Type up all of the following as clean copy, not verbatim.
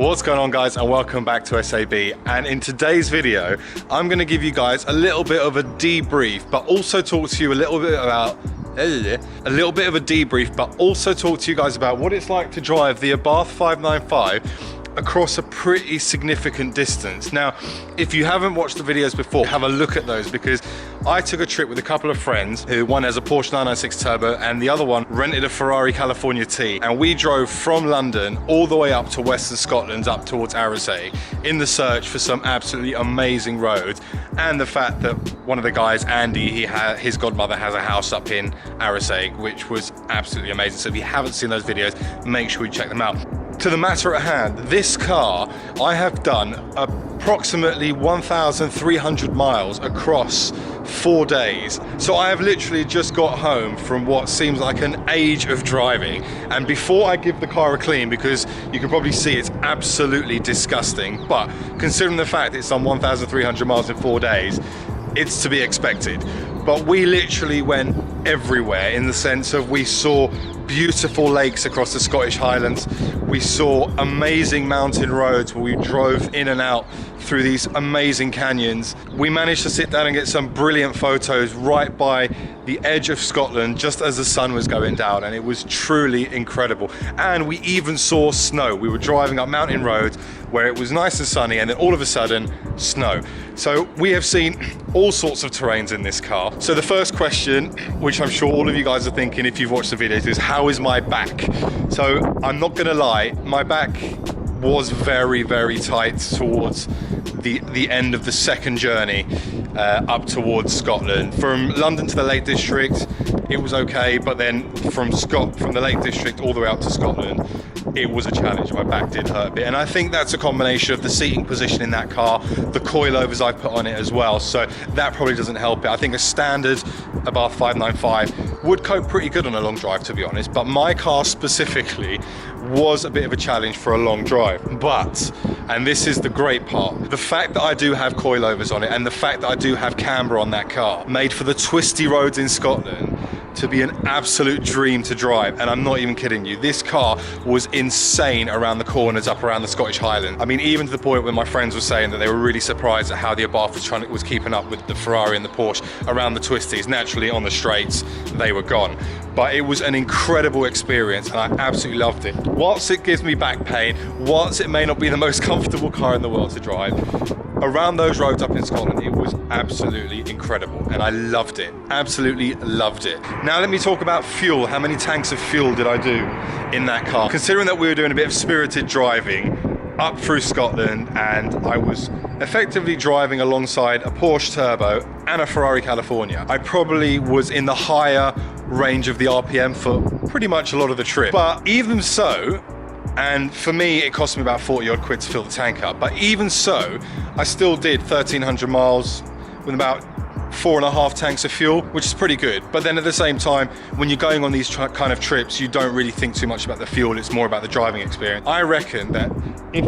What's going on, guys, and welcome back to SAB. And in today's video I'm going to give you guys a little bit of a debrief, but also talk to you a little bit about what it's like to drive the Abarth 595 across a pretty significant distance. Now, if you haven't watched the videos before, have a look at those, because I took a trip with a couple of friends who, one has a Porsche 996 Turbo and the other one rented a Ferrari California T, and we drove from London all the way up to Western Scotland, up towards Abarth, in the search for some absolutely amazing roads. And the fact that one of the guys, Andy, his godmother has a house up in Abarth, which was absolutely amazing. So if you haven't seen those videos, make sure you check them out. To the matter at hand, this car, I have done approximately 1,300 miles across 4 days. So I have literally just got home from what seems like an age of driving. And before I give the car a clean, because you can probably see it's absolutely disgusting, but considering the fact it's on 1,300 miles in 4 days, it's to be expected. But we literally went everywhere, in the sense of we saw beautiful lakes across the Scottish Highlands. We saw amazing mountain roads where we drove in and out through these amazing canyons. We managed to sit down and get some brilliant photos right by the edge of Scotland just as the sun was going down, and it was truly incredible. And we even saw snow. We were driving up mountain roads where it was nice and sunny, and then all of a sudden, snow. So we have seen all sorts of terrains in this car. So the first question, which I'm sure all of you guys are thinking if you've watched the videos, is how is my back? So I'm not gonna lie, my back was very, very tight towards the end of the second journey up towards Scotland. From London to the Lake District, it was okay, but then from the Lake District all the way up to Scotland, it was a challenge. My back did hurt a bit, and I think that's a combination of the seating position in that car, the coilovers I put on it as well, so that probably doesn't help it. I think a standard Abarth 595 would cope pretty good on a long drive, to be honest, but my car specifically was a bit of a challenge for a long drive. But, and this is the great part, the fact that I do have coilovers on it and the fact that I do have camber on that car made for the twisty roads in Scotland to be an absolute dream to drive. And I'm not even kidding you, this car was insane around the corners up around the Scottish Highlands. I mean, even to the point where my friends were saying that they were really surprised at how the Abarth was keeping up with the Ferrari and the Porsche around the twisties. Naturally, on the straights, they were gone. But it was an incredible experience, and I absolutely loved it. Whilst it gives me back pain, whilst it may not be the most comfortable car in the world to drive, around those roads up in Scotland, it was absolutely incredible, and I loved it. Absolutely loved it. Now let me talk about fuel. How many tanks of fuel did I do in that car? Considering that we were doing a bit of spirited driving up through Scotland, and I was effectively driving alongside a Porsche Turbo and a Ferrari California, I probably was in the higher range of the RPM for pretty much a lot of the trip. But even so, and for me it cost me about 40 odd quid to fill the tank up, but even so I still did 1,300 miles with about 4.5 tanks of fuel, which is pretty good. But then at the same time, when you're going on these kind of trips, you don't really think too much about the fuel, it's more about the driving experience. I reckon that if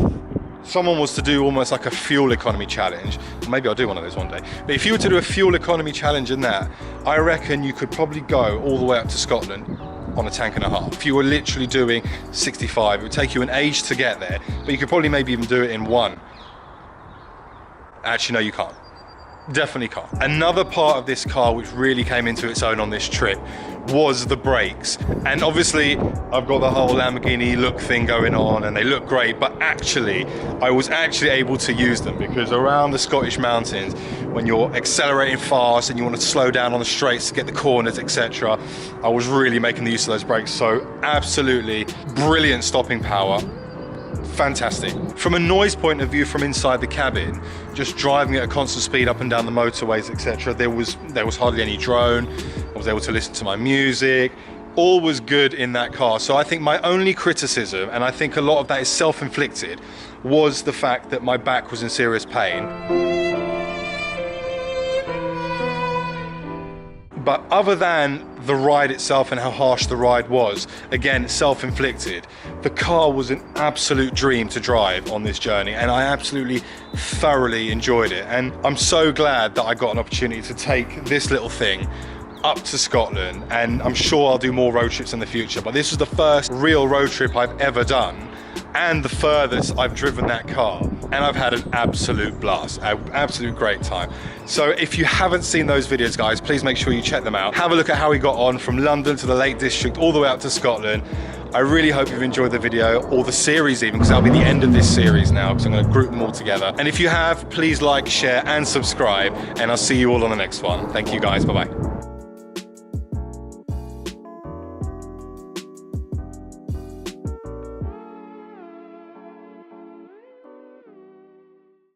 someone was to do almost like a fuel economy challenge, maybe I'll do one of those one day, but if you were to do a fuel economy challenge in that, I reckon you could probably go all the way up to Scotland on a tank and a half. If you were literally doing 65, it would take you an age to get there, but you could probably maybe even do it in one. Actually, no, you can't. Definitely can't. Another part of this car which really came into its own on this trip was the brakes. And obviously I've got the whole Lamborghini look thing going on and they look great, but actually I was actually able to use them, because around the Scottish mountains, when you're accelerating fast and you want to slow down on the straights to get the corners, etc., I was really making the use of those brakes. So absolutely brilliant stopping power. Fantastic. From a noise point of view, from inside the cabin, just driving at a constant speed up and down the motorways, etc., there was hardly any drone. I was able to listen to my music. All was good in that car. So I think my only criticism, and I think a lot of that is self-inflicted, was the fact that my back was in serious pain. But other than the ride itself and how harsh the ride was, again, self-inflicted, the car was an absolute dream to drive on this journey, and I absolutely thoroughly enjoyed it. And I'm so glad that I got an opportunity to take this little thing up to Scotland, and I'm sure I'll do more road trips in the future, but this was the first real road trip I've ever done and the furthest I've driven that car, and I've had an absolute blast, an absolute great time. So if you haven't seen those videos, guys, please make sure you check them out. Have a look at how we got on from London to the Lake District, all the way up to Scotland. I really hope you've enjoyed the video, or the series even, because that'll be the end of this series now, because I'm going to group them all together. And if you have, please like, share, and subscribe, and I'll see you all on the next one. Thank you, guys. Bye-bye.